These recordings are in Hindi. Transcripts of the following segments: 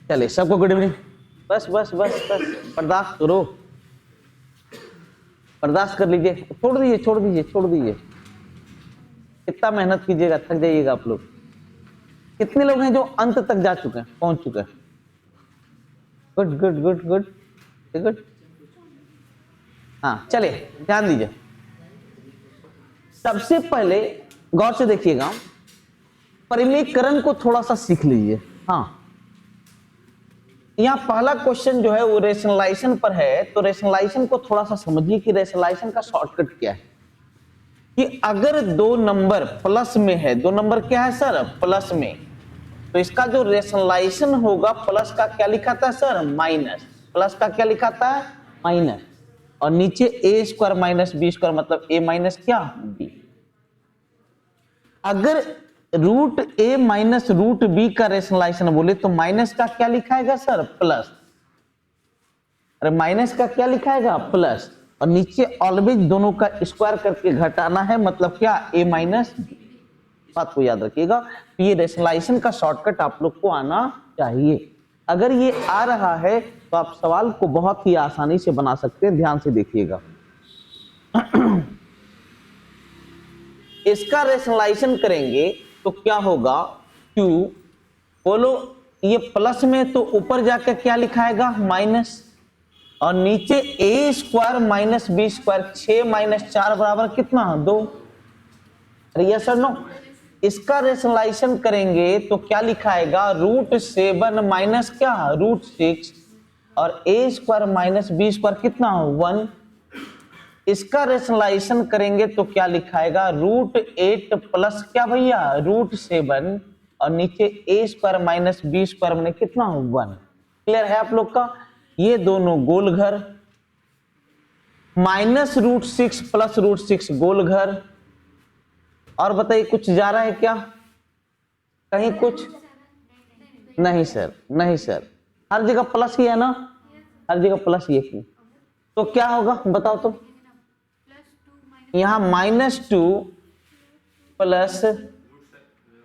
चलिए सबको गुड इवनिंग। बस बस बस बस बर्दाश्त करो, बर्दाश्त कर लीजिए, छोड़ दीजिए छोड़ दीजिए छोड़ दीजिए। कितना मेहनत कीजिएगा, थक जाइएगा आप लोग। कितने लोग हैं जो अंत तक जा चुके हैं, पहुंच चुके हैं? Good good good good good. हाँ चलिए ध्यान दीजिए। सबसे पहले गौर से देखिएगा, परिमेयकरण को थोड़ा सा सीख लीजिए। हाँ, यहाँ पहला क्वेश्चन जो है वो रेशनलाइजेशन पर है, तो रेशनलाइजेशन को थोड़ा सा समझिए कि रेशनलाइजेशन का शॉर्टकट क्या है। कि अगर दो नंबर प्लस में है, दो नंबर क्या है सर? प्लस में, तो इसका जो रेशनलाइजेशन होगा, प्लस का क्या लिखा था सर? माइनस। प्लस का क्या लिखा था? माइनस। और नीचे a square minus b square, मतलब ए माइनस क्या? बी। अगर रूट ए माइनस रूट बी का रेशनलाइजेशन बोले तो माइनस का क्या लिखाएगा सर? प्लस। अरे माइनस का क्या लिखाएगा? प्लस। और नीचे ऑलवेज दोनों का स्क्वायर करके घटाना है, मतलब क्या? ए माइनस बी। बात को याद रखिएगा। तो ये रेशनलाइजेशन का शॉर्टकट आप लोग को आना चाहिए। अगर ये आ रहा है तो आप सवाल को बहुत ही आसानी से बना सकते हैं। ध्यान से देखिएगा। इसका रेशनलाइजेशन करेंगे तो क्या होगा? Q, बोलो ये प्लस में तो ऊपर जाकर क्या लिखाएगा? माइनस। और नीचे a square minus b square, 6 minus 4 बराबर कितना? 2। अरे यस सर नो। इसका रेशनलाइजेशन करेंगे तो क्या लिखाएगा? रूट 7 माइनस क्या? रूट 6। और a square minus b square कितना? 1। इसका रेशनलाइजेशन करेंगे तो क्या लिखाएगा? रूट 8 प्लस क्या भैया? रूट 7। और नीचे a square minus b square में कितना? 1। क्लियर है आप लोग का? ये दोनों गोल घर, माइनस रूट 6 प्लस रूट 6 गोल घर। और बताइए कुछ जा रहा है क्या कहीं? कुछ नहीं सर, नहीं सर, हर जगह प्लस ही है ना, हर जगह प्लस ही है। तो क्या होगा बताओ तो? यहां -2 प्लस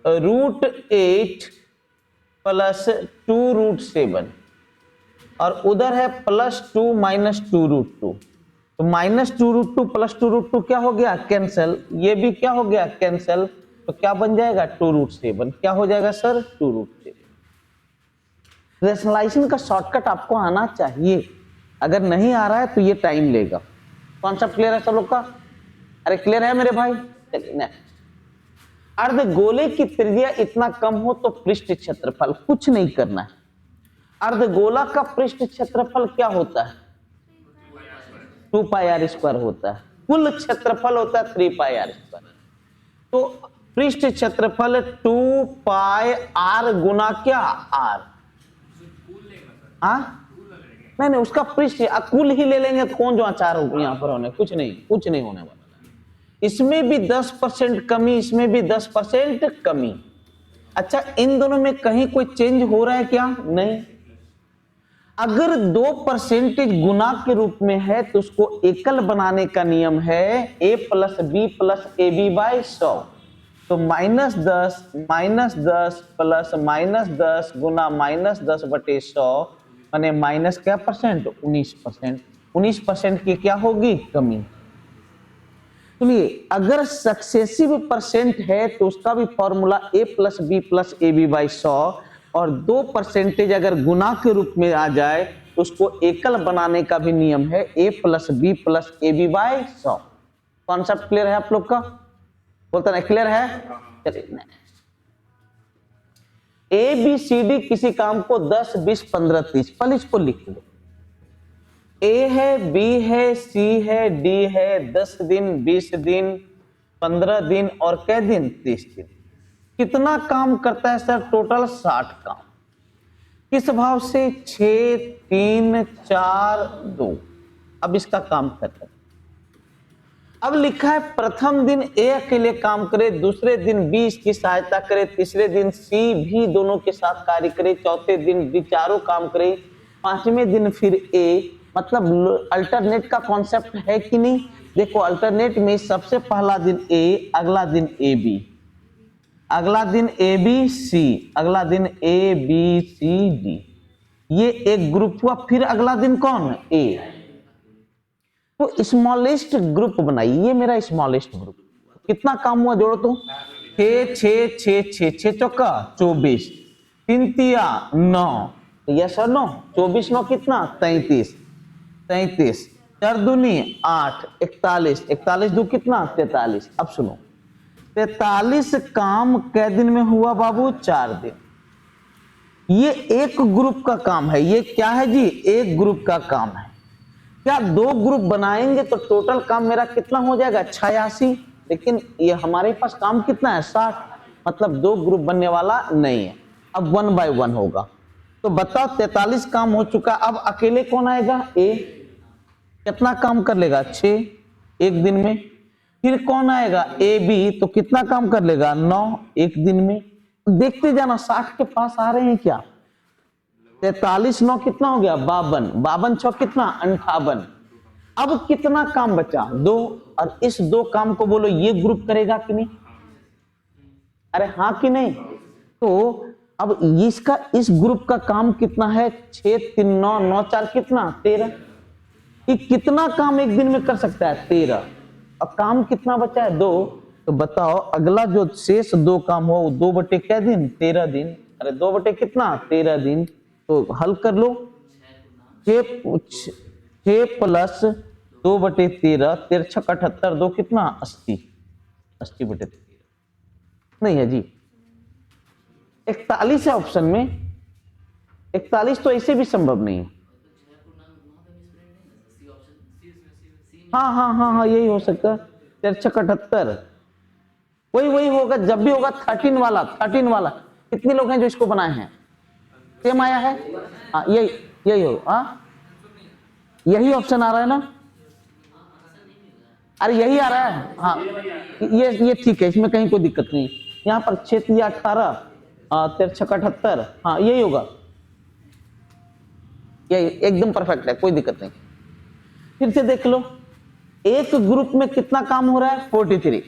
रूट 8 प्लस 2 रूट 7, और उधर है +2 माइनस 2 रूट 2। तो -2 रूट 2 प्लस 2 रूट 2 क्या हो गया? कैंसिल। ये भी क्या हो गया? कैंसिल। तो क्या बन जाएगा? 2 रूट 7। क्या हो जाएगा सर? 2 रूट 7। रेशनलाइजेशन का शॉर्टकट आपको आना चाहिए। अगर नहीं आ रहा है तो ये टाइम लेगा। कॉन्सेप्ट क्लियर है सब लोग का? अरे क्लियर है मेरे भाई? चलिए, अर्धगोले की त्रिज्या इतना कम हो तो पृष्ठ क्षेत्रफल, कुछ नहीं करना है। अर्धगोला का पृष्ठ क्षेत्रफल क्या होता है? 2 पाई आर स्क्वायर होता है। कुल क्षेत्रफल होता है 3 पाई आर स्क्वायर। तो पृष्ठ क्षेत्रफल 2 पाई आर गुना क्या? आर। नहीं नहीं, उसका पृष्ठ कुल ही ले लेंगे तो कौन जो आचार हो यहाँ पर होने, कुछ नहीं, कुछ नहीं होने वाला। इसमें भी 10% कमी, इसमें भी 10% कमी। अच्छा, इन दोनों में कहीं कोई चेंज हो रहा है क्या? नहीं। अगर 2% गुना के रूप में है तो उसको एकल बनाने का नियम है a plus B plus A B by 100। तो -10 प्लस -10 गुना -10 बटे 100, माने माइनस क्या परसेंट? 19%। 19% की क्या होगी? कमी। सुनिए, अगर सक्सेसिव परसेंट है तो उसका भी formula a plus B plus A B by 100, और 2% अगर गुना के रूप में आ जाए तो उसको एकल बनाने का भी नियम है a plus B plus A B by 100। Concept clear है आप लोग का? बोलता नहीं क्लियर है? चलिए, ए बी सी डी किसी काम को 10 20 15 30, पहले इसको लिख लो। ए है, बी है, सी है, डी है। 10 दिन, 20 दिन, 15 दिन और कै दिन? 30 दिन। कितना काम करता है सर? टोटल 60 काम। किस भाव से? 6 3 4 2। अब इसका काम खत्म। अब लिखा है प्रथम दिन ए अकेले काम करे, दूसरे दिन बी इसकी सहायता करे, तीसरे दिन सी भी दोनों के साथ कार्य करे, चौथे दिन डी चारों काम करे, पांचवें दिन फिर ए। मतलब अल्टरनेट का कॉन्सेप्ट है कि नहीं? देखो, अल्टरनेट में सबसे पहला दिन ए, अगला दिन ए बी, अगला दिन ए बी सी, अगला दिन ए बी सी डी। ये एक ग्रुप हुआ, फिर अगला दिन कौन है, ए। तो स्मॉलेस्ट ग्रुप बनाई, ये मेरा स्मॉलेस्ट ग्रुप। कितना काम हुआ जोड़ो तो, 6 6 6 6 6 चौका 24, 3 तिया 9, यस और नो, 24 9 कितना 33, 33 4 दूनी 8, 41 41 दो कितना 43। अब सुनो, 43 काम कै दिन में हुआ बाबू, 4 दिन। ये एक ग्रुप का काम है, ये क्या है जी, एक ग्रुप का काम है। क्या 2 ग्रुप बनाएंगे तो टोटल काम मेरा कितना हो जाएगा, 86, लेकिन ये हमारे पास काम कितना है, 60, मतलब 2 ग्रुप बनने वाला नहीं है। अब 1 बाय 1 होगा। तो बताओ 43 काम हो चुका, अब अकेले कौन आएगा, ए। कितना काम कर लेगा, 6 एक दिन में। फिर कौन आएगा, ए बी, तो कितना काम कर लेगा, 9 एक दिन में। देखते जाना 60 के पास आ रहे हैं क्या, 43 9 कितना हो गया, 52, 52 6 कितना 58। अब कितना काम बचा, 2, और इस 2 काम को बोलो ये ग्रुप करेगा कि नहीं, अरे हाँ कि नहीं। तो अब इसका इस ग्रुप का काम कितना है, 6 3 9 9 4 कितना 13। ये कितना काम एक दिन में कर सकता है, 13। अब काम कितना बचा है, 2। तो बताओ अगला जो शेष 2 काम हो, 2 बटे क्या दिन, 13 दिन। अरे 2 बटे कितना 13 दिन। तो हल कर लो, 6 प्लस 2 बटे 13, 13 6 78, 2 कितना 80, 80 बटे 13 नहीं है जी, 41 है ऑप्शन में। 41 तो ऐसे भी संभव नहीं है। हाँ यही हो सकता है, 13 6 78, वही होगा। जब भी होगा 13 वाला कितने लोग हैं जो इसको बनाए हैं, सेम आया है, हाँ यही हो, हाँ यही ऑप्शन आ रहा है ना, अरे यही आ रहा है, हाँ ये ठीक है, इसमें कहीं कोई दिक्कत नहीं। यहाँ पर 6 3 18, 13 6 78, हाँ यही होगा, यही एकदम परफेक्ट है, कोई दिक्कत नहीं। फिर से देख लो, एक ग्रुप में कितना काम हो रहा है, 43,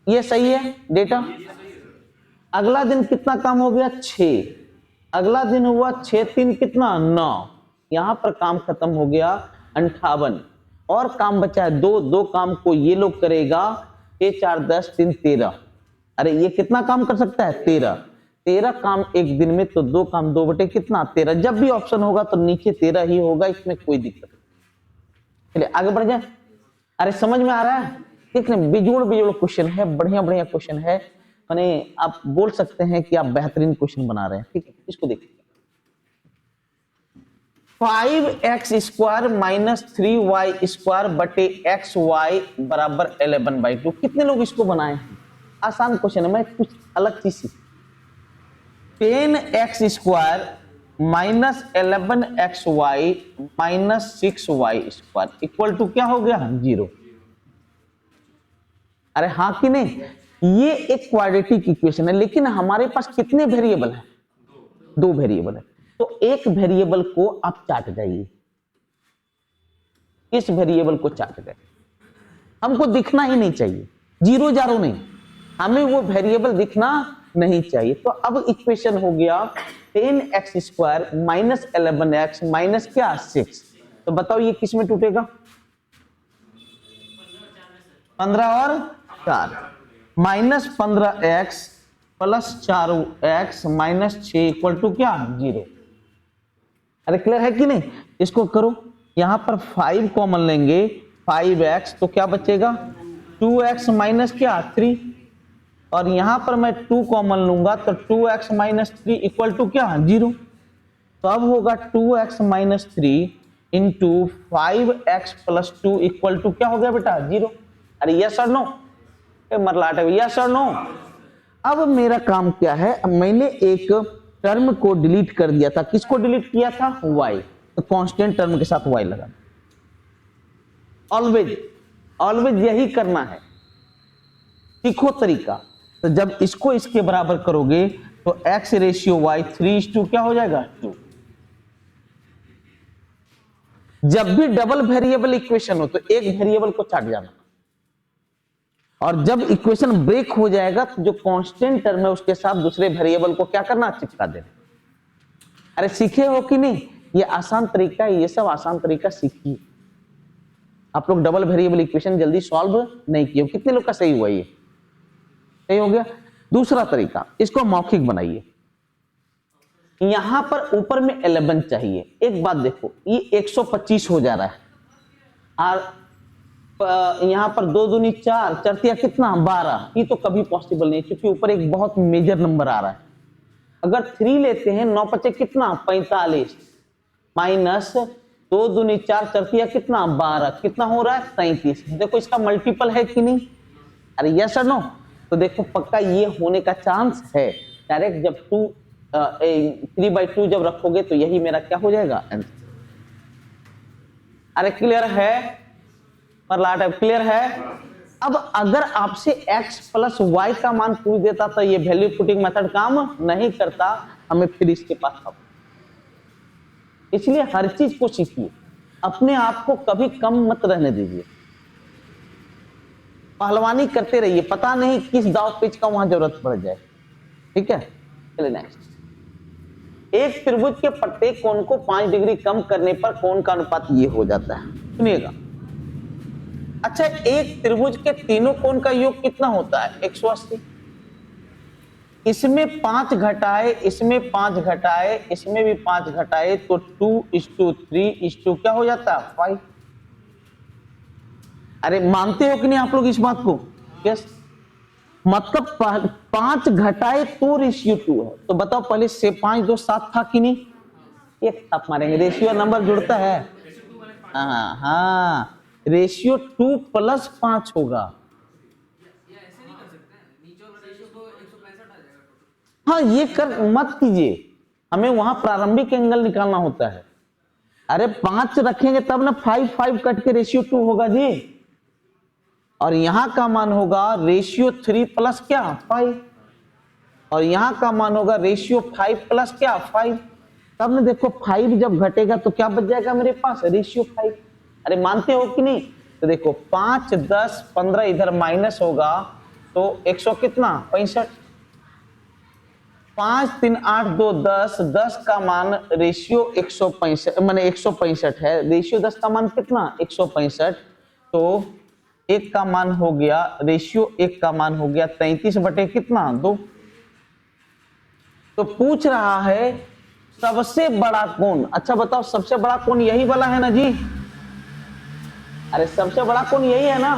ये सही है डेटा। अगला दिन कितना काम हो गया, 6, अगला दिन हुआ 6 3 कितना 9, यहां पर काम खत्म हो गया 58, और काम बचा है 2 काम को ये लोग करेगा, 6 4 10 3 13। अरे ये कितना काम कर सकता है, 13 काम एक दिन में, तो 2 काम 2 बटे कितना 13। जब भी ऑप्शन होगा तो नीचे 13 ही होगा, इसमें कोई दिक्कत नहीं। चलिए आगे बढ़ जाए। अरे समझ में आ रहा है, देख लें, बिजोड़ क्वेश्चन है, बढ़िया क्वेश्चन है, माने आप बोल सकते हैं कि आप बेहतरीन क्वेश्चन बना रहे हैं। ठीक है, इसको देखिए, 5x² माइनस 3y² बटे xy बराबर 11/2। कितने लोग इसको बनाए हैं, आसान क्वेश्चन है, मैं कुछ अलग चीज सीख। 10x² minus 11xy minus 6y² equal to क्या हो गया, 0। अरे हाँ कि नहीं, ये एक क्वाड्रेटिक इक्वेशन है, लेकिन हमारे पास कितने वेरिएबल हैं, 2 वेरिएबल है। तो एक वेरिएबल को आप चाट जाइए, इस वेरिएबल को चाट गए, हमको दिखना ही नहीं चाहिए, 0 0 नहीं, हमें वो वेरिएबल दिखना नहीं चाहिए। तो अब इक्वेशन हो गया 10x² माइनस 11x माइनस क्या 6। तो बताओ ये किस में टूटेगा, 15 और 4, minus 15x plus 4x minus 6 equal to क्या 0। अरे क्लियर है कि नहीं, इसको करो, यहां पर 5 कॉमन लेंगे, 5x तो क्या बचेगा 2x माइनस क्या 3, और यहां पर मैं 2 कॉमन लूंगा तो 2x माइनस 3 इक्वल टू क्या 0। तो अब होगा 2x minus 3 into 5x plus 2 equal to क्या हो गया बेटा 0। अरे यस और नो, मरलाट है, यस और नो। अब मेरा काम क्या है, अब मैंने एक टर्म को डिलीट कर दिया था, किसको डिलीट किया था, y, तो कांस्टेंट टर्म के साथ y लगा। ऑलवेज यही करना है, सीखो तरीका। तो जब इसको इसके बराबर करोगे तो x रेशियो y 3:2 क्या हो जाएगा 2। जब भी डबल वेरिएबल इक्वेशन हो तो एक वेरिएबल को चाट जाना, और जब इक्वेशन ब्रेक हो जाएगा तो जो कांस्टेंट टर्म है उसके साथ दूसरे वेरिएबल को क्या करना, चिपका देना। अरे सीखे हो कि नहीं? ये आसान तरीका है, ये सब आसान तरीका सीखिए। आप लोग डबल वेरिएबल इक्वेशन जल्दी सॉल्व नहीं किए। कितने लोग का सही हुआ? ये सही हो गया। दूसरा तरीका, इसको मौखिक बनाइए। यहां पर ऊपर में 11 चाहिए। एक बात देखो, ये 125 हो जा रहा है और यहां पर 2 दूनी 4, चरतिया कितना 12। ये तो कभी पॉसिबल नहीं, क्योंकि ऊपर एक बहुत मेजर नंबर आ रहा है। अगर 3 लेते हैं, 9 पचे कितना 45, माइनस 2 दूनी 4, चरतिया कितना 12, कितना हो रहा है 37। देखो इसका मल्टीपल है कि नहीं? अरे यस और नो? तो देखो पक्का ये होने का चांस है। डायरेक्ट जब 3/2 जब रखोगे तो यही मेरा क्या हो जाएगा आंसर। अरे क्लियर है? क्लियर है? अब अगर आपसे x प्लस वाई का मान पूछ देता तो ये वैल्यू पुटिंग मेथड काम नहीं करता, हमें फिर इसके पास अब। इसलिए हर चीज को सीखिए, अपने आप को कभी कम मत रहने दीजिए, पहलवानी करते रहिए, पता नहीं किस दाव पेच का वहां जरूरत पड़ जाए। ठीक है, चलिए नेक्स्ट। एक त्रिभुज के प्रत्येक कोण को 5 डिग्री कम करने पर कोण का अनुपात ये हो जाता है। सुनिएगा, अच्छा एक त्रिभुज के तीनों कोण का योग कितना होता है? 180। इसमें 5 घटाए, इसमें 5 घटाए, इसमें भी 5 घटाए तो 2:3 क्या हो जाता है 5। अरे मानते हो कि नहीं आप लोग इस बात को? यस। मतलब 5 घटाए तो रेशियो 2 है। तो बताओ पहले से 5 2 7 था कि नहीं? एक थप मारेंगे, रेशियो नंबर जुड़ता है। हाँ, रेशियो 2 + 5 होगा। हाँ ये कर मत कीजिए, हमें वहां प्रारंभिक एंगल निकालना होता है। अरे 5 रखेंगे तब ना 5 कट के रेशियो 2 होगा जी। और यहां का मान होगा रेशियो 3 + क्या 5, और यहां का मान होगा रेशियो 5 + क्या 5। तब ना देखो 5 जब घटेगा तो क्या बच जाएगा मेरे पास? रेशियो 5। अरे मानते हो कि नहीं? तो देखो 5 10 15 इधर माइनस होगा तो 100 कितना 65। 5 3 8 2 10, 10 का मान रेशियो 165 माने 165 है। रेशियो 10 का मान कितना 165। तो 1 का मान हो गया, रेशियो 1 का मान हो गया 33 बटे कितना 2। तो पूछ रहा है सबसे बड़ा कोण। अच्छा बताओ सबसे बड़ा कोण यही वाला है ना जी? अरे सबसे बड़ा कोण यही है ना?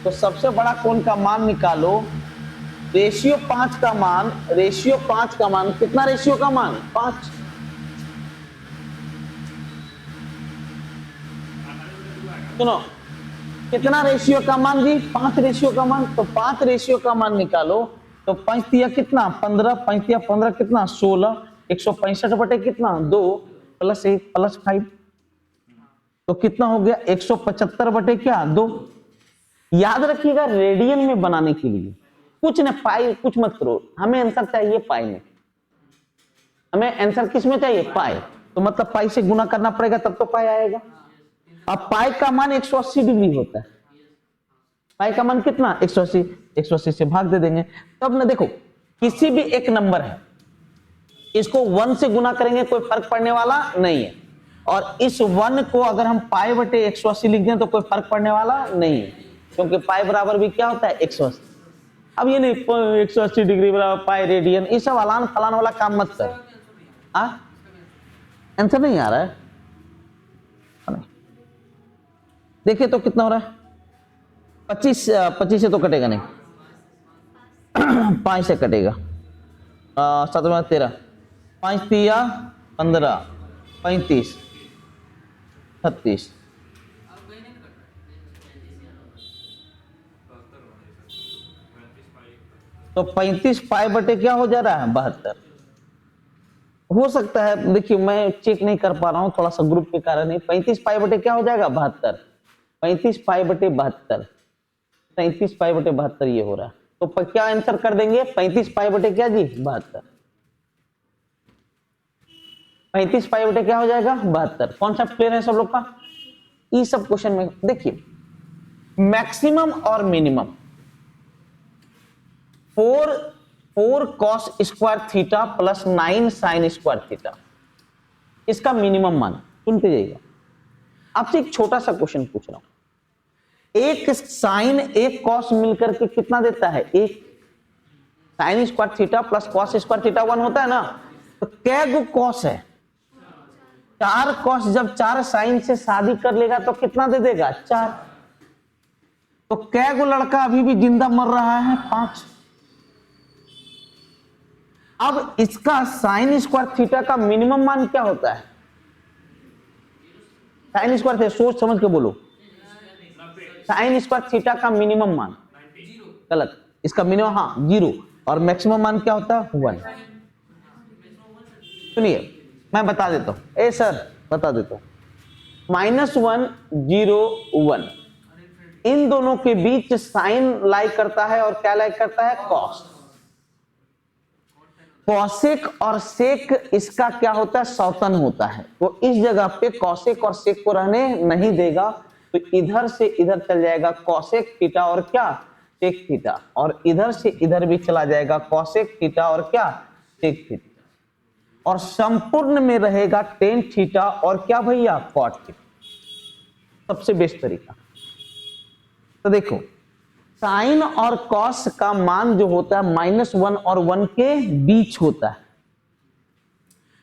तो सबसे बड़ा कोण का मान निकालो। रेशियो 5 का मान, रेशियो 5 का मान कितना? रेशियो का मान 5। सुनो कितना रेशियो का मान जी? 5 रेशियो का मान। तो 5 रेशियो का मान निकालो तो 5 तिया कितना 15, 5 तिया 15 कितना 16, 165 बटे कितना 2 + 1 + 5 तो कितना हो गया 175 बटे क्या 2। याद रखिएगा रेडियन में बनाने के लिए कुछ न पाई कुछ मत करो, हमें आंसर चाहिए पाई में। हमें आंसर किस में चाहिए? पाई। तो मतलब पाई से गुना करना पड़ेगा तब तो पाई आएगा। अब पाई का मान 180 डिग्री होता है। पाई का मान कितना 180, 180 से भाग दे देंगे। तब ना देखो किसी भी एक नंबर है, इसको 1 से गुना करेंगे कोई फर्क पड़ने वाला नहीं है, और इस 1 को अगर हम पाई बटे 180 लिख दें तो कोई फर्क पड़ने वाला नहीं है, क्योंकि पाई बराबर भी क्या होता है 180। अब ये नहीं 180 डिग्री बराबर पाई रेडियन, ये सब अलान फलान वाला काम मत कर। आंसर नहीं आ रहा है? देखिए तो कितना हो रहा है 25 से तो कटेगा नहीं 5 से कटेगा 7 में 13, 5 तिया 15, 35 36 तो 35 पाई बटे क्या हो जा रहा है 72। हो सकता है देखिए मैं चेक नहीं कर पा रहा हूं थोड़ा सा ग्रुप के कारण ही। 35 पाई बटे क्या हो जाएगा 72, 35 पाई बटे 72, 33 पाई बटे 72 ये हो रहा है। तो क्या आंसर कर देंगे 35 पाई बटे क्या जी 72। 35 पाई बटे क्या हो जाएगा 72। कॉन्सेप्ट क्लियर है सब लोग का? ये सब क्वेश्चन में देखिए मैक्सिमम और minimum 4 cos square theta + 9 sin square theta. इसका मिनिमम मान। सुनते जाइएगा, आपसे एक छोटा सा क्वेश्चन पूछ रहा हूं। एक साइन एक कॉस मिलकर के कितना देता है? एक sine square theta plus cos square theta 1 होता है ना। तो क्या गो कॉस है? 4 कॉस। जब 4 साइन से शादी कर लेगा तो कितना दे देगा? 4। तो क्या गो लड़का अभी भी जिंदा मर रहा है? 5। अब इसका साइन स्क्वायर थीटा का मिनिमम मान क्या होता है? साइन स्क्वायर थीटा, सोच समझ के बोलो। साइन स्क्वायर थीटा का मिनिमम मान, गलत, इसका मिनिमम, हाँ 0, और मैक्सिमम मान क्या होता है? 1। सुनिए मैं बता देता हूं, ए सर बता देता हूं। -1 0 1, इन दोनों के बीच साइन लाई करता है और क्या लाई करता है? कॉस। कॉसेक और सेक इसका क्या होता है? सौतन होता है। तो इस जगह पे कॉसेक और सेक को रहने नहीं देगा, तो इधर से इधर चल जाएगा कॉसेक थीटा और क्या? सेक थीटा, और इधर से इधर भी चला जाएगा कॉसेक थीटा और क्या? सेक थीटा, और संपूर्ण में रहेगा टेन थीटा और क्या भैया? Cot theta. सबसे बेस्ट तरीका। तो देखो साइन और कॉस का मान जो होता है -1 और 1 के बीच होता है।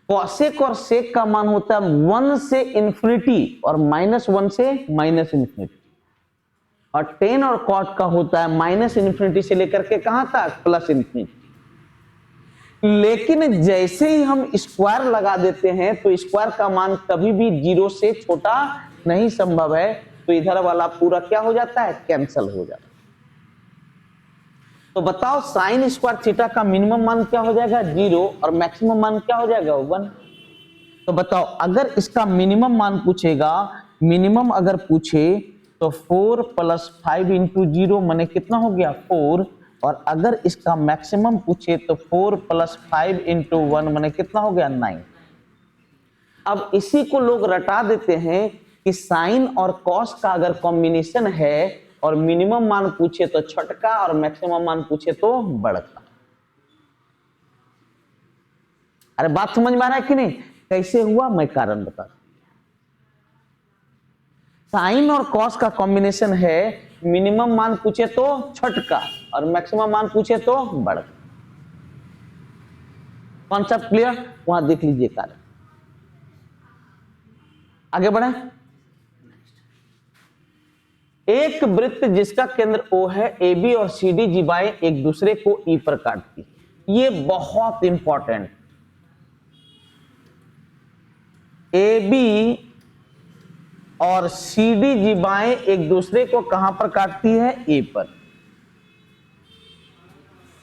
कॉसेक और सेक का मान होता है 1 से इंफिनिटी और -1 से -इंफिनिटी, और टेन और कॉट का होता है -इंफिनिटी से लेकर के कहां तक? +इंफिनिटी। लेकिन जैसे ही हम स्क्वायर लगा देते हैं तो स्क्वायर का मान कभी भी 0 से छोटा नहीं संभव है, तो इधर वाला पूरा क्या हो जाता है? कैंसल हो जाता है। तो बताओ साइन स्क्वायर थीटा का मिनिमम मान क्या हो जाएगा? 0, और मैक्सिमम मान क्या हो जाएगा? 1। तो बताओ अगर इसका मिनिमम मान पूछेगा, मिनिमम अगर पूछे तो 4 + 5 × 0 माने कितना हो गया? 4, और अगर इसका मैक्सिमम पूछे तो 4 + 5 × 1 माने कितना हो गया? 9। अब इसी को लोग रटा देते हैं कि साइन और कॉस का अगर कॉम्बिनेशन है और मिनिमम मान पूछे तो छोटका और मैक्सिमम मान पूछे तो बड़का। अरे बात समझ में आ रहा है कि नहीं? कैसे हुआ मैं कारण बता दूं। साइन और कॉस का कॉम्बिनेशन है, मिनिमम मान पूछे तो छोटका और मैक्सिमम मान पूछे तो बड़का। Concept clear? वहां देख लीजिए कारण। आगे बढ़े। एक वृत्त जिसका केंद्र O है, AB और CD जीवाएं एक दूसरे को E पर काटती। ये बहुत इंपॉर्टेंट। AB और CD जीवाएं एक दूसरे को कहां पर काटती है? A पर।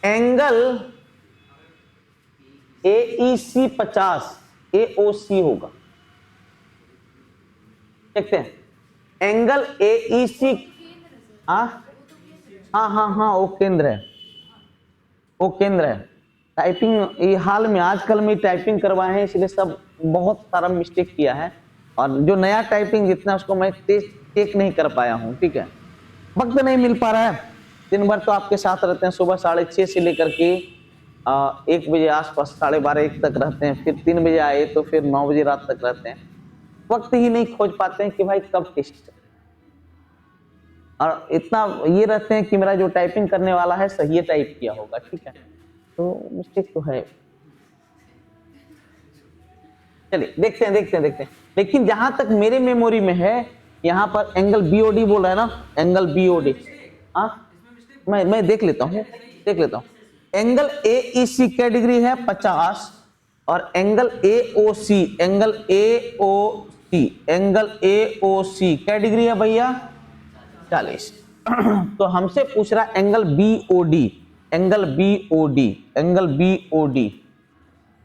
एंगल AEC 50 AOC होगा। देखते हैं एंगल AEC, हाँ वो केंद्र है, वो केंद्र है। टाइपिंग ये हाल में आजकल में टाइपिंग करवाए हैं, इसलिए सब बहुत सारा मिस्टेक किया है, और जो नया टाइपिंग जितना उसको मैं चेक नहीं कर पाया हूँ। ठीक है, वक्त नहीं मिल पा रहा है। दिन भर तो आपके साथ रहते हैं, सुबह 6:30 से लेकर के 1 बजे आसपास 12:30 1 तक रहते हैं, फिर 3 बजे आए तो फिर 9 बजे रात तक रहते हैं। वक्त ही नहीं खोज पाते हैं कि भाई कब टेस्ट, और इतना ये रहते हैं कि मेरा जो टाइपिंग करने वाला है सही टाइप किया होगा। ठीक है, तो मिस्टेक तो है। चलिए देखते हैं। लेकिन जहां तक मेरे मेमोरी में है, यहाँ पर एंगल BOD बोल रहा है ना, एंगल BOD, मैं देख लेता हूँ। एंगल AEC क्या डिग्री है? 50, और एंगल AOC क्या डिग्री है भैया? 40। तो हमसे पूछ रहा एंगल BOD,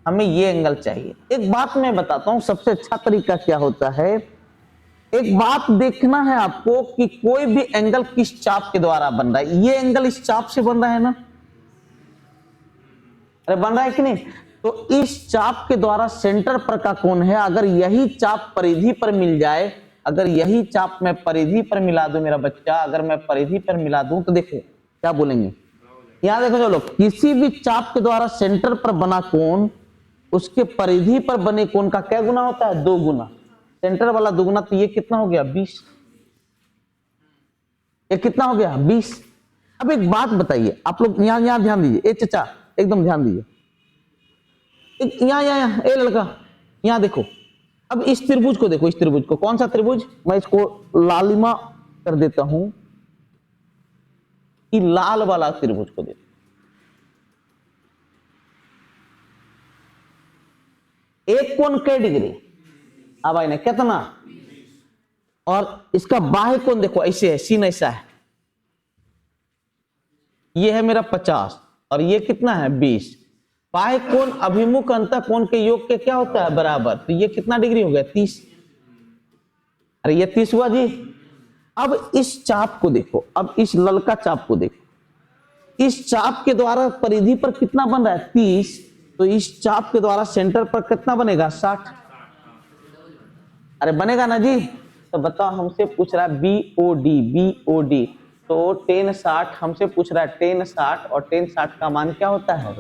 हमें ये एंगल चाहिए। एक बात मैं बताता हूं, सबसे अच्छा तरीका क्या होता है, एक बात देखना है आपको कि कोई भी एंगल किस चाप के द्वारा बन रहा है। ये एंगल इस चाप से बन रहा है ना, अरे बन रहा है कि नहीं? तो इस चाप के द्वारा सेंटर पर का कोण है। अगर यही चाप परिधि पर मिल जाए, अगर यही चाप मैं परिधि पर मिला दूं मेरा बच्चा, अगर मैं परिधि पर मिला दूं तो देखो क्या बोलेंगे। यहां देखो, चलो किसी भी चाप के द्वारा सेंटर पर बना कोण उसके परिधि पर बने कोण का क्या गुना होता है? 2 गुना। सेंटर वाला 2 गुना, तो ये कितना हो गया? 20। ये कितना हो गया? 20। अब एक बात बताइए आप लोग, यहां ध्यान दीजिए। ए चचा एकदम ध्यान दीजिए, यहाँ ए लड़का यहां देखो। अब इस त्रिभुज को देखो, इस त्रिभुज को, कौन सा त्रिभुज? मैं इसको लालिमा कर देता हूं कि लाल वाला त्रिभुज को देखो। एक कोण कै डिग्री? अब आई ना कितना? और इसका बाह्य कोण देखो, ऐसे है, सीन ऐसा है, ये है मेरा 50 और ये कितना है? 20। बाह्य कोण अभिमुख अंतः कोण के योग के क्या होता है? बराबर। तो ये कितना डिग्री हो गया? 30। अरे ये 30 हुआ जी। अब इस चाप को देखो, अब इस ललका चाप को देखो। इस चाप के द्वारा परिधि पर कितना बन रहा है? 30। तो इस चाप के द्वारा सेंटर पर कितना बनेगा? 60। अरे बनेगा ना जी। तो बताओ, हमसे पूछ रहा है BOD, तो tan 60 हमसे पूछ रहा है tan 60, और tan 60 का मान क्या होता है?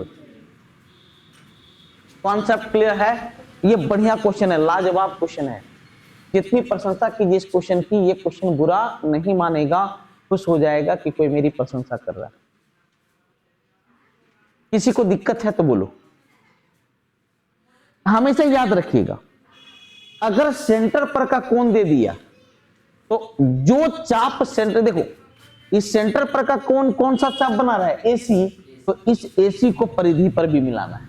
कॉन्सेप्ट क्लियर है? ये बढ़िया क्वेश्चन है, लाजवाब क्वेश्चन है। जितनी प्रशंसा कीजिए इस क्वेश्चन की, ये क्वेश्चन बुरा नहीं मानेगा, खुश हो जाएगा कि कोई मेरी प्रशंसा कर रहा है। किसी को दिक्कत है तो बोलो। हमेशा याद रखिएगा, अगर सेंटर पर का कोण दे दिया तो जो चाप सेंटर, देखो इस सेंटर पर का कोण कौन सा चाप बना रहा है? AC। तो इस AC को परिधि पर भी मिलाना है।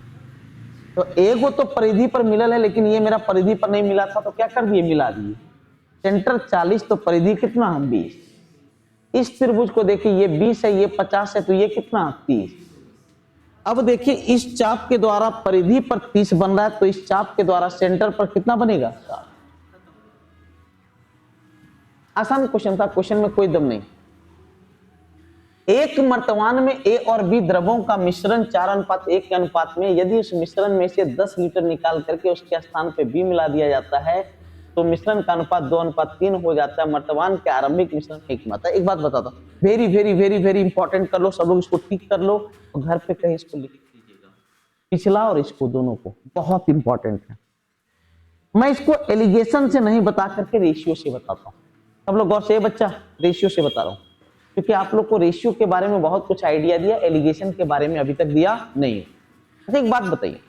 तो एगो तो परिधि पर मिलल है, लेकिन ये मेरा परिधि पर नहीं मिला था, तो क्या कर दिए? मिला दिए। सेंटर 40 तो परिधि कितना? 20। इस त्रिभुज को देखिए, ये 20 है, ये 50 है, तो ये कितना? 30। अब देखिए, इस चाप के द्वारा परिधि पर 30 बन रहा है, तो इस चाप के द्वारा सेंटर पर कितना बनेगा? 60। आसान क्वेश्चन था, क्वेश्चन में कोई दम नहीं। एक मर्तमान में A और B द्रवों का मिश्रण 4:1 के अनुपात में, यदि उस मिश्रण में से 10 लीटर निकाल करके उसके स्थान पे B मिला दिया जाता है, तो मिश्रण का अनुपात 2:3 हो जाता है। मर्तमान के आरंभिक मिश्रण में एक मात्रा। एक बात बताता हूँ, very very very very important कर लो सब लोग, इसको ठीक कर लो और घर पे कहीं इसको लिख लीजिएगा, पिछला और इसको, दोनों को, बहुत इंपॉर्टेंट है। मैं इसको एलिगेशन से नहीं बता करके रेशियो से बताता हूँ। सब लोग गौर से, बच्चा रेशियो से बता रहा हूँ, क्योंकि आप लोग को रेशियो के बारे में बहुत कुछ आइडिया दिया, एलिगेशन के बारे में अभी तक दिया नहीं। अच्छा एक बात बताइए,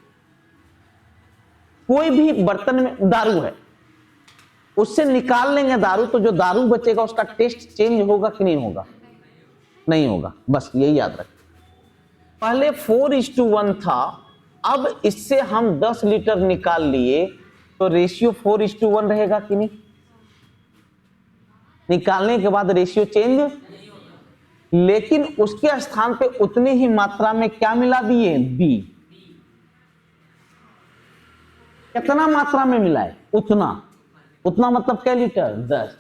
कोई भी बर्तन में दारू है, उससे निकाल लेंगे दारू, तो जो दारू बचेगा उसका टेस्ट चेंज होगा कि नहीं होगा? नहीं होगा। बस यही याद रखें। पहले 4:1 था, अब इससे हम 10 लीटर निकाल लिए, तो रेशियो 4:1 रहेगा कि नहीं? निकालने के बाद रेशियो चेंज, लेकिन उसके स्थान पे उतनी ही मात्रा में क्या मिला दिए? B। कितना मात्रा में मिला है? उतना। उतना मतलब क्या लीटर? 10।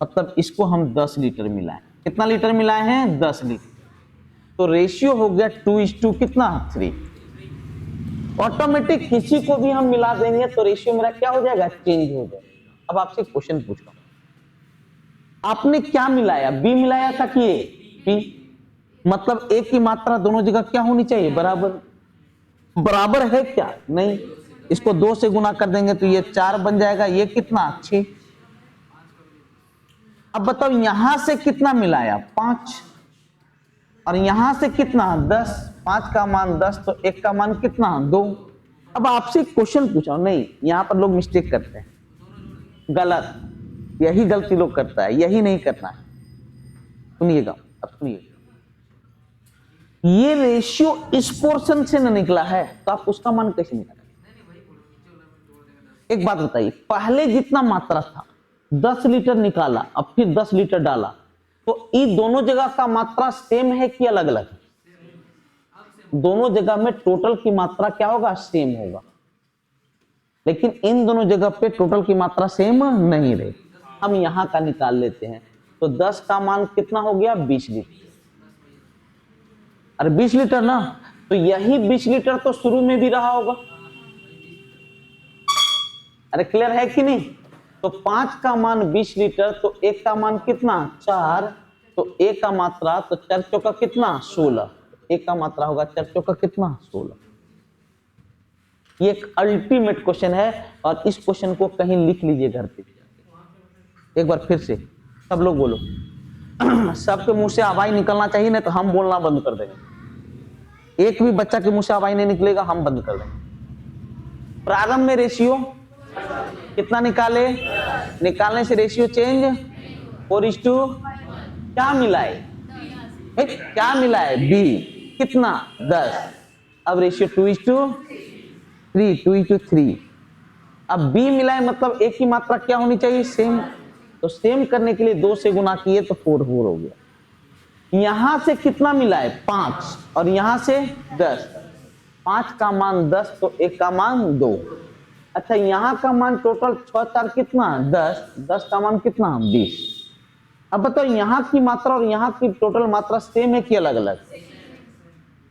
मतलब इसको हम 10 लीटर मिलाए। कितना लीटर मिलाए हैं? 10 लीटर। तो रेशियो हो गया 2:3 कितना? 3। ऑटोमेटिक किसी को भी हम मिला देंगे तो रेशियो मेरा क्या हो जाएगा? चेंज हो जाएगा। अब आपसे क्वेश्चन पूछ रहा हूं, आपने क्या मिलाया? B मिलाया था कि A? B। मतलब A की मात्रा दोनों जगह क्या होनी चाहिए? बराबर। बराबर है क्या? नहीं। इसको 2 से गुना कर देंगे तो ये 4 बन जाएगा, ये कितना? 6। अब बताओ यहां से कितना मिलाया? 5। और यहां से कितना? 10। 5 का मान 10, तो 1 का मान कितना? 2। अब आपसे क्वेश्चन पूछा, नहीं यहां पर लोग मिस्टेक करते हैं, गलत, यही गलती लोग करता है, यही नहीं करना है। सुनिएगा, अब सुनिएगा, ये रेशियो इस पोर्शन से न निकला है, तो आप उसका मान कैसे निकालेंगे? एक बात बताइए, पहले जितना मात्रा था 10 लीटर निकाला, अब फिर 10 लीटर डाला, तो ये दोनों जगह का मात्रा सेम है कि अलग अलग? दोनों जगह में टोटल की मात्रा क्या होगा? सेम होगा। लेकिन इन दोनों जगह पे टोटल की मात्रा सेम नहीं रही। हम यहां का निकाल लेते हैं, तो 10 का मान कितना हो गया? 20 लीटर। अरे 20 लीटर ना, तो यही 20 लीटर तो शुरू में भी रहा होगा। अरे क्लियर है कि नहीं? तो 5 का मान 20 लीटर, तो 1 का मान कितना? 4। तो 1 का मात्रा, तो 4 चौका कितना? 16। 1 का मात्रा होगा 4 चौका कितना? 16। ये एक अल्टीमेट क्वेश्चन है और इस क्वेश्चन को कहीं लिख लीजिए घर पे। एक बार फिर से सब लोग बोलो। सबके मुंह से आवाज निकलना चाहिए, नहीं तो हम बोलना बंद कर देंगे। एक भी बच्चा के मुंह से आवाज नहीं निकलेगा, हम बंद कर देंगे। प्रारंभ में रेशियो कितना निकाले? निकालने से रेशियो चेंज 4:2 क्या मिला है? क्या मिला है? बी कितना? 10। अब रेशियो 2:3, 2:3। अब बी मिला है मतलब एक की मात्रा क्या होनी चाहिए? सेम। तो सेम करने के लिए 2 से गुना किए तो 4 हो गया। यहां से कितना मिला है? 5 और यहां से 10। 5 का मान 10 तो 1 का मान 2। अच्छा यहां का मान टोटल 6 4 कितना? 10। 10 का मान कितना? 20। अब बताओ यहां की मात्रा और यहां की टोटल मात्रा सेम है कि अलग अलग?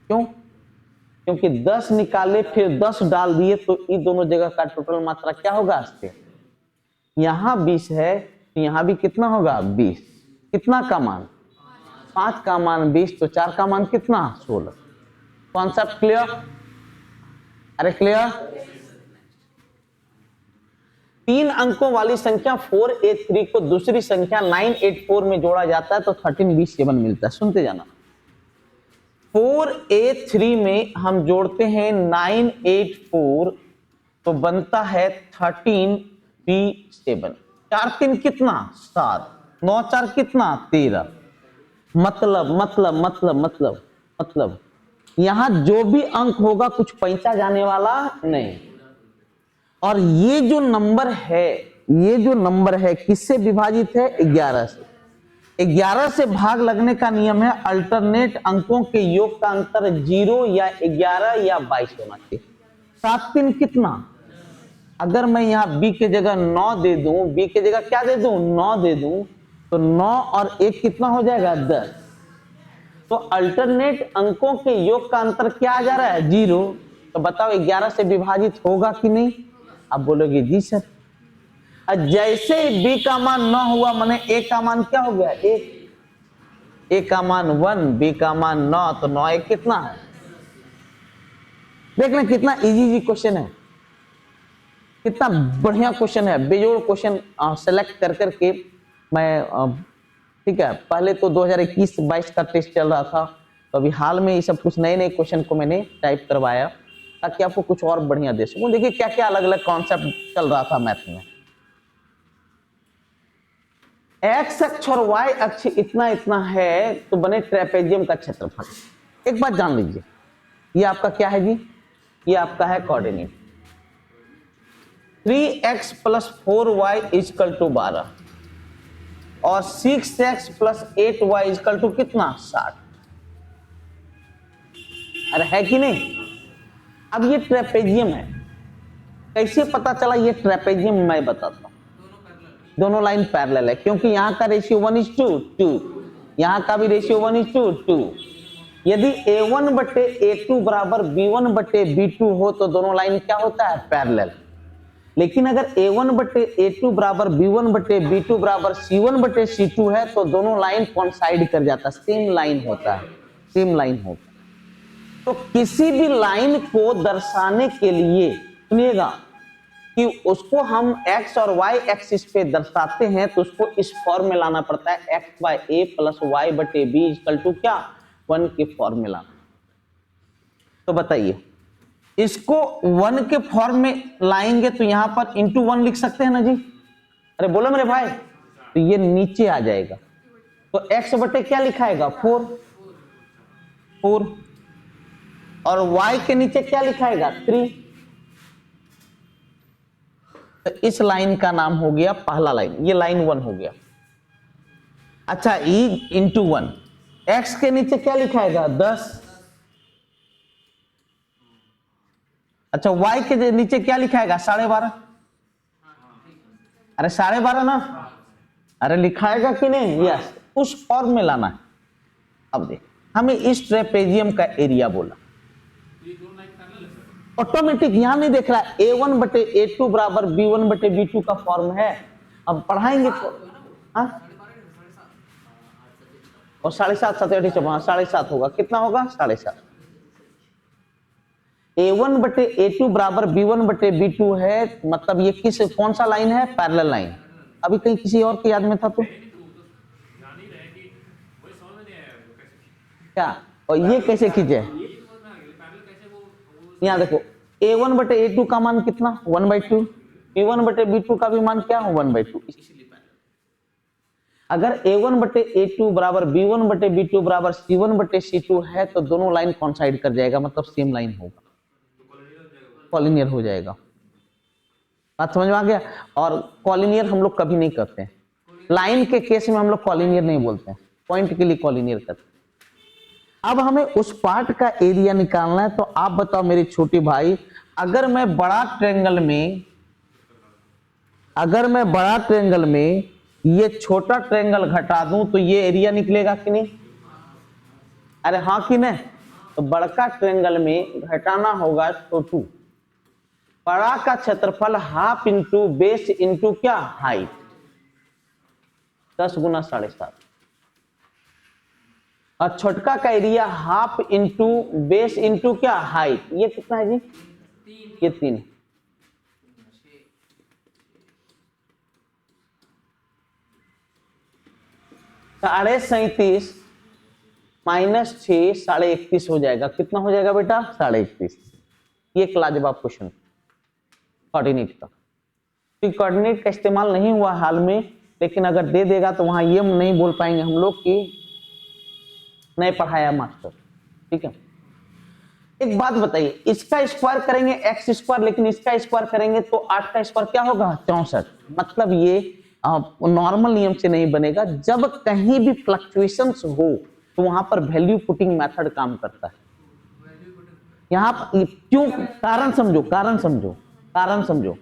क्यों? क्योंकि 10 निकाले फिर 10 डाल दिए तो इन दोनों जगह का टोटल मात्रा क्या होगा? यहां 20 है, यहां भी कितना होगा? 20। कितना का मान? 5 का मान 20 तो 4 का मान कितना? 16। Concept clear? अरे क्लियर? 3 अंकों वाली संख्या 483 को दूसरी संख्या 984 में जोड़ा जाता है तो 13B7 मिलता है। सुनते जाना। 483 में हम जोड़ते हैं 984 तो बनता है 13B7। 4 3 कितना? 7। 9 4 कितना? 13। मतलब यहां जो भी अंक होगा कुछ पैंचा जाने वाला नहीं। और ये जो नंबर है किससे विभाजित है? 11 से। 11 से भाग लगने का नियम है अल्टरनेट अंकों के योग का अंतर 0 या 11 या 22 होना चाहिए। 7 3 कितना? अगर मैं यहाँ b के जगह 9 दे दूं, b के जगह क्या दे दूं? 9 दे दूं तो 9 और 1 कितना हो जाएगा? 10। तो अल्टरनेट अंकों के योग का अंतर क्या आ जा रहा है? 0। तो बताओ 11 से विभाजित होगा कि नहीं? आप बोलोगे जी सर। जैसे ही b का मान 9 हुआ माने a का मान क्या हो गया? 1। a का मान 1, b का मान 9 तो 9 1 कितना है? देख लें कितना इजी क्वेश्चन है, कितना बढ़िया क्वेश्चन है। बेजोड़ क्वेश्चन सेलेक्ट कर करके मैं ठीक है, पहले तो 2021-22 का टेस्ट चल रहा था तो अभी हाल में ये सब कुछ नए नए क्वेश्चन को मैंने टाइप करवाया ताकि आपको कुछ और बढ़िया दे सकूं। देखिए क्या क्या अलग अलग कॉन्सेप्ट चल रहा था मैथ में। एक्स अक्ष और वाई अक्ष इतना इतना है तो बने ट्रेपेजियम का क्षेत्रफल। एक बात जान लीजिए, ये आपका क्या है जी? ये आपका है कोऑर्डिनेट। 3x + 4y = 12 और 6x + 8y = कितना? 60। अरे है कि नहीं? अब ये ट्रेपेजियम है। कैसे पता चला ये ट्रेपेजियम? मैं बताता हूं। दोनों लाइन पैरेलल है क्योंकि यहां का रेशियो 1:2, यहां का भी रेशियो 1:2। यदि a1/a2 बराबर b1/b2 हो तो दोनों लाइन क्या होता है? पैरेलल। लेकिन अगर a1/a2 बराबर b1/b2 बराबर c1/c2 है तो दोनों लाइन कॉन्साइड कर जाता है, सेम लाइन होता है, सेम लाइन होता है। तो किसी भी लाइन को दर्शाने के लिए सुनिएगा कि उसको हम x और y एक्सिस पे दर्शाते हैं तो उसको इस फॉर्म में लाना पड़ता है x/a + y/b = क्या? 1 के फॉर्म में लाना। तो बताइए इसको 1 के फॉर्म में लाएंगे तो यहां पर × 1 लिख सकते हैं ना जी? अरे बोलो मेरे भाई। तो ये नीचे आ जाएगा तो x बटे क्या लिखाएगा? 4 और y के नीचे क्या लिखाएगा? 3। तो इस लाइन का नाम हो गया पहला लाइन, ये लाइन 1 हो गया। अच्छा e × 1, x के नीचे क्या लिखाएगा? 10। अच्छा y के नीचे क्या लिखाएगा? 12.5। अरे 12.5 ना? अरे लिखाएगा कि नहीं? यस, उस फॉर्म में लाना है। अब देख हमें इस ट्रेपेजियम का एरिया बोला, ऑटोमेटिक यहां नहीं देख रहा है a1/a2 बराबर b1/b2 का फॉर्म है। अब पढ़ाएंगे तो हाँ और 7.5 7 8 7 होगा। कितना होगा? 7.5। A1 बटे A2 बराबर B1 बटे B2 है, मतलब ये किस कौन सा लाइन है? Parallel line. अभी कहीं किसी और के याद में था तो क्या, और ये कैसे खींचे? यहाँ देखो A1 बटे A2 का मान कितना? 1/2। B1 बटे B2 का भी मान क्या? 1/2। अगर A1 बटे A2 बराबर B1 बटे B2 बराबर C1 बटे C2 है तो दोनों लाइन कॉन्साइड कर जाएगा, मतलब सेम लाइन होगा, कॉलिनियर हो जाएगा। बात समझ में आ गया? और कॉलिनियर हम लोग कभी नहीं करते हैं, लाइन के केस में हम लोग कॉलिनियर नहीं बोलते हैं, पॉइंट के लिए कॉलिनियर करते हैं। अब हमें उस पार्ट का एरिया निकालना है, तो आप बताओ मेरे छोटे भाई, अगर मैं बड़ा ट्रायंगल में ये छोटा ट्रायंगल घटा दूं तो ये एरिया निकलेगा कि नहीं? अरे हाँ कि नहीं? तो बड़का ट्रायंगल में घटाना होगा छोटू। बड़ा का क्षेत्रफल हाफ इंटू बेस इंटू क्या? हाइट, 10 गुना 7.5। और छोटका का area half into base into क्या? हाइट। ये कितना है जी? ये 3। साढ़े 37 माइनस 6 31.5 हो जाएगा। कितना हो जाएगा बेटा? 31.5। ये एक लाजवाब क्वेश्चन कोऑर्डिनेट का, क्योंकि कोऑर्डिनेट का इस्तेमाल नहीं हुआ हाल में, लेकिन अगर दे देगा तो वहां ये नहीं बोल पाएंगे हम लोग कि नहीं पढ़ाया मास्टर। ठीक है, एक बात बताइए, इसका स्क्वायर करेंगे x², लेकिन इसका स्क्वायर करेंगे तो 8 का स्क्वायर क्या होगा? 64। मतलब ये नॉर्मल नियम से नहीं बनेगा। जब कहीं भी फ्लक्चुएशंस हो तो वहां पर वैल्यू पुटिंग मेथड काम करता है। यहाँ क्यों? कारण समझो।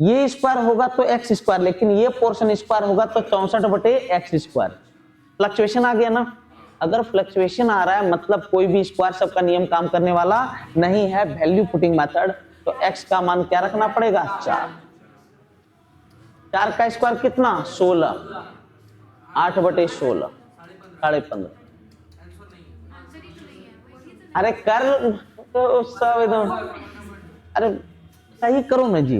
ये स्क्वायर होगा तो x², लेकिन ये पोर्शन स्क्वायर होगा तो 64 बटे x²। फ्लक्चुएशन आ गया ना? अगर फ्लक्चुएशन आ रहा है मतलब कोई भी स्क्वायर सब का नियम काम करने वाला नहीं है, वैल्यू पुटिंग मेथड। तो x का मान क्या रखना पड़ेगा? 4। 4 का स्क्वायर कितना? 16। 8 बटे 16 15.5। अरे कर तो सब एकदम, अरे सही करो ना जी।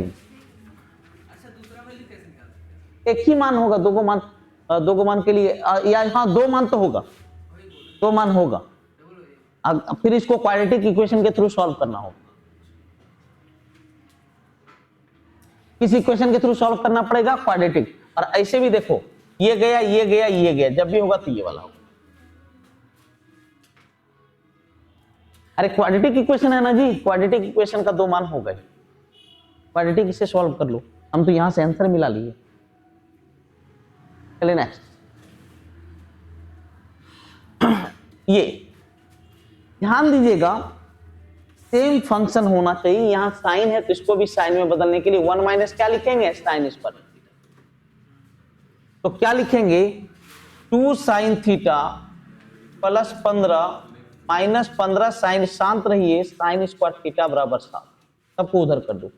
एक ही मान होगा, दो मान के लिए या हाँ 2 मान तो होगा, 2 मान होगा। फिर इसको क्वाड्रेटिक इक्वेशन के थ्रू सॉल्व करना होगा, किस इक्वेशन के थ्रू सॉल्व करना पड़ेगा? क्वाड्रेटिक। और ऐसे भी देखो, ये गया, जब भी होगा तो ये वाला होगा। अरे क्वाड्रेटिक इक्वेशन है ना जी, क्वाड्रेटिक इक्वेशन का 2 मान हो गए, क्वाड्रेटिक इसे सॉल्व कर लो। हम तो यहां से आंसर मिला लिए। चलिए नेक्स्ट, ये ध्यान दीजिएगा, सेम फंक्शन होना चाहिए। यहां साइन है तो इसको भी साइन में बदलने के लिए 1 माइनस क्या लिखेंगे? Sine square. तो क्या लिखेंगे? 2 sine theta plus 15 minus 15 sine, शांत रहिए, साइन स्क्वायर थीटा बराबर 7। सबको उधर कर दो,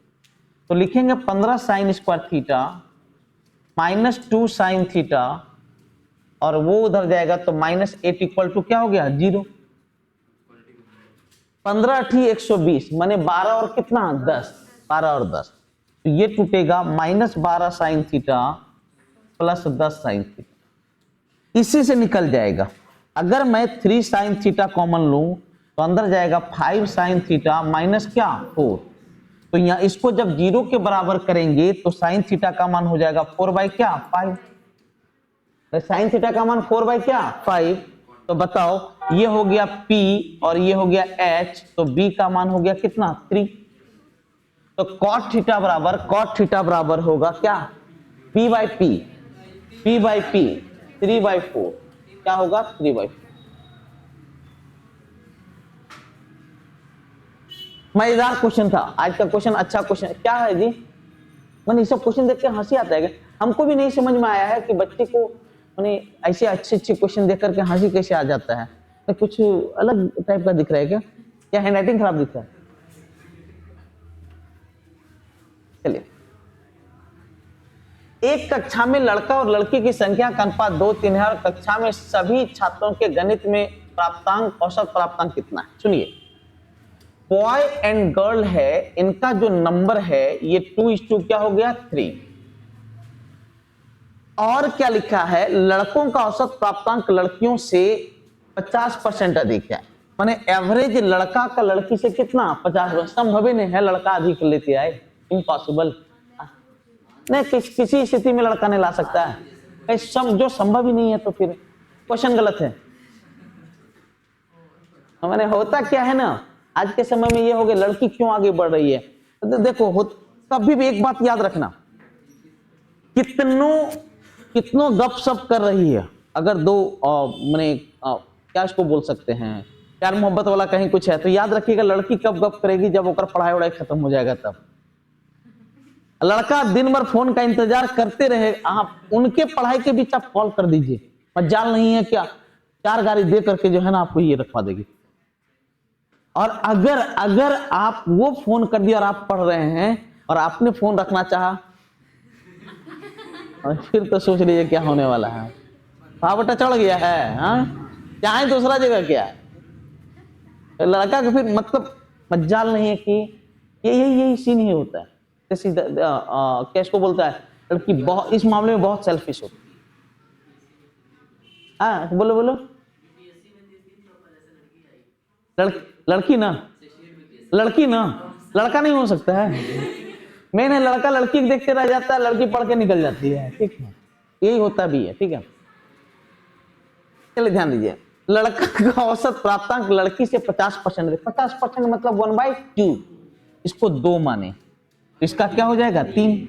तो लिखेंगे 15 sine square theta minus 2 sine theta, और वो उधर जाएगा तो माइनस 8 इक्वल टू क्या हो गया? 0। 15 × 120 माने 12 और कितना? 10। 12 और 10, तो ये टूटेगा minus 12 sign theta plus 10 sine theta. इसी से निकल जाएगा। अगर मैं 3 साइन थीटा कॉमन लूं तो अंदर जाएगा 5 साइन थीटा माइनस क्या? 4। तो यहाँ इसको जब 0 के बराबर करेंगे तो साइन थीटा का मान हो जाएगा 4/5। साइन थीटा का मान 4/5। तो बताओ, ये हो गया P और ये हो गया H, तो B का मान हो गया कितना? 3। तो cot थीटा बराबर होगा क्या? P/P 3/4। क्या होगा? 3/4। मजेदार क्वेश्चन था आज का क्वेश्चन। अच्छा क्वेश्चन क्या है जी? मैंने ये सब क्वेश्चन देख के हंसी आता है। हमको भी नहीं समझ में आया है कि बच्चे को मैंने ऐसे अच्छे क्वेश्चन देख करके हंसी कैसे आ जाता है। तो कुछ अलग टाइप का दिख रहा है क्या? क्या हैंडराइटिंग खराब दिख रहा है? चलिए, एक कक्षा में लड़का और लड़की की संख्या का अनुपात 2:3 है और कक्षा में सभी छात्रों के गणित में प्राप्तांक, औसत प्राप्तांक कितना है? सुनिए, बॉय एंड गर्ल है, इनका जो नंबर है ये 2:2 क्या हो गया 3। और क्या लिखा है, लड़कों का औसत प्राप्तांक लड़कियों से 50% अधिक है। माने एवरेज लड़का का लड़की से कितना 50%। संभव ही नहीं है लड़का अधिक लेते आए, इम्पॉसिबल नहीं, किसी स्थिति में लड़का नहीं ला सकता है, जो संभव ही नहीं है तो फिर क्वेश्चन गलत है। मैंने होता क्या है ना, आज के समय में ये हो गया लड़की क्यों आगे बढ़ रही है। तो देखो कभी भी एक बात याद रखना, कितनों गपशप कर रही है, अगर दो मैंने क्या इसको बोल सकते हैं, प्यार मोहब्बत वाला कहीं कुछ है, तो याद रखिएगा लड़की कब गप करेगी, जब ओकर पढ़ाई वढ़ाई खत्म हो जाएगा तब। लड़का दिन भर फोन का इंतजार करते रहे, आप उनके पढ़ाई के बीच आप कॉल कर दीजिए, मजाल नहीं है क्या, 4 गाड़ी दे करके जो है ना आपको ये रखवा देगी। और अगर आप वो फोन कर दिया और आप पढ़ रहे हैं और आपने फोन रखना चाहा, और फिर तो सोच लीजिए क्या होने वाला है। बेटा चढ़ गया है, हाँ चाहे दूसरा जगह क्या है, लड़का का फिर मतलब मजाल नहीं है कि यही सीन ही होता है। क्या इसको बोलता है, लड़की बहुत इस मामले में बहुत सेल्फिश होती है। हाँ बोलो लड़की ना लड़का नहीं हो सकता है। मेन है लड़का लड़की देखते रह जाता है, लड़की पढ़ के निकल जाती है, ठीक है, यही होता भी है, ठीक है। चलिए ध्यान दीजिए, लड़का का औसत प्राप्तांक लड़की से 50%, 50% मतलब 1/2, इसको 2 माने, इसका क्या हो जाएगा 3।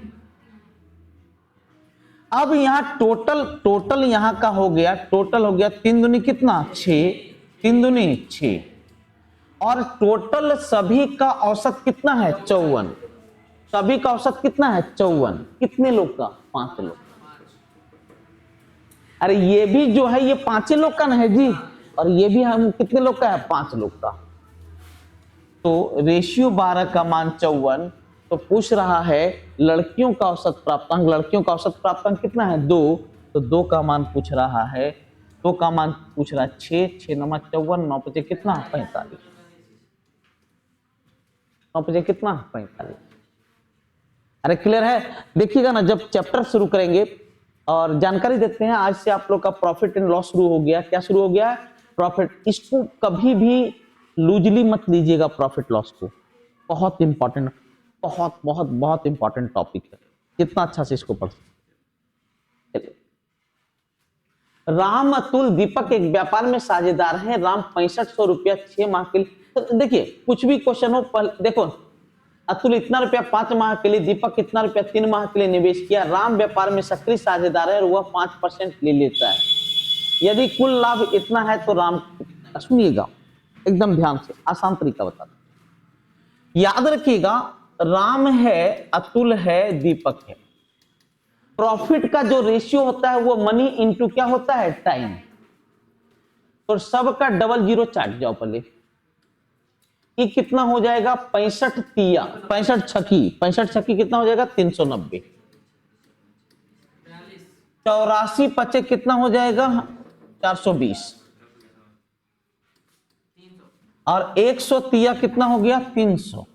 अब यहां टोटल यहां का हो गया, टोटल हो गया 3 दूनी कितना 6, 3 दूनी 6, और टोटल सभी का औसत कितना है 54। सभी का औसत कितना है 54। कितने लोग का 5 लोग। अरे ये भी जो है ये 5 लोग का ना है जी, और ये भी हम कितने लोग का है 5 लोग का। तो रेशियो 12 का मान 54। तो पूछ रहा है लड़कियों का औसत प्राप्तांक, लड़कियों का औसत प्राप्तांक कितना है 2, तो 2 का मान पूछ रहा है, 2 का मान पूछ रहा है 6, 6 9 54, 9 5 कितना 45, 9 5 कितना 45। अरे क्लियर है। देखिएगा ना, जब चैप्टर शुरू करेंगे और जानकारी देते हैं, आज से आप लोग का प्रॉफिट एंड लॉस शुरू हो गया। क्या शुरू हो गया, प्रॉफिट। इसको कभी भी लूजली मत लीजिएगा, प्रॉफिट लॉस को, बहुत इंपॉर्टेंट, बहुत इंपॉर्टेंट टॉपिक है, कितना अच्छा से इसको पढ़। राम अतुल दीपक एक व्यापार में साझेदार हैं। राम 6500 रुपया 6 माह के लिए, तो देखिए कुछ भी क्वेश्चन हो, देखो अतुल इतना रुपया 5 माह के लिए, दीपक इतना रुपया 3 माह के लिए निवेश किया। राम व्यापार में सक्रिय साझेदार है और वह 5% ले लेता है। यदि कुल लाभ इतना है तो राम, सुनिएगा एकदम ध्यान से, आसान तरीका बता, याद रखिएगा, राम है, अतुल है, दीपक है। प्रॉफिट का जो रेशियो होता है वो मनी इंटू क्या होता है टाइम। तो सबका डबल 0 चाट जाओ पहले, ये कितना हो जाएगा 65 तिया 65 छकी कितना हो जाएगा 390। 84 पचे कितना हो जाएगा 420, और 100 तिया कितना हो गया 300।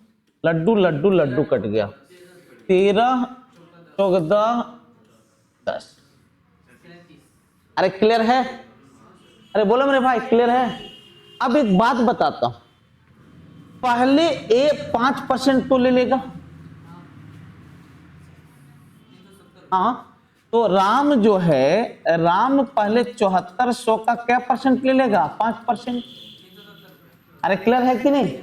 लड्डू लड्डू लड्डू कट गया, 13 14 10। अरे क्लियर है, अरे बोलो मेरे भाई क्लियर है। अब एक बात बताता हूं, पहले ए 5% तो ले लेगा, हाँ, तो राम जो है, राम पहले 7400 का क्या परसेंट ले लेगा 5%। अरे क्लियर है कि नहीं।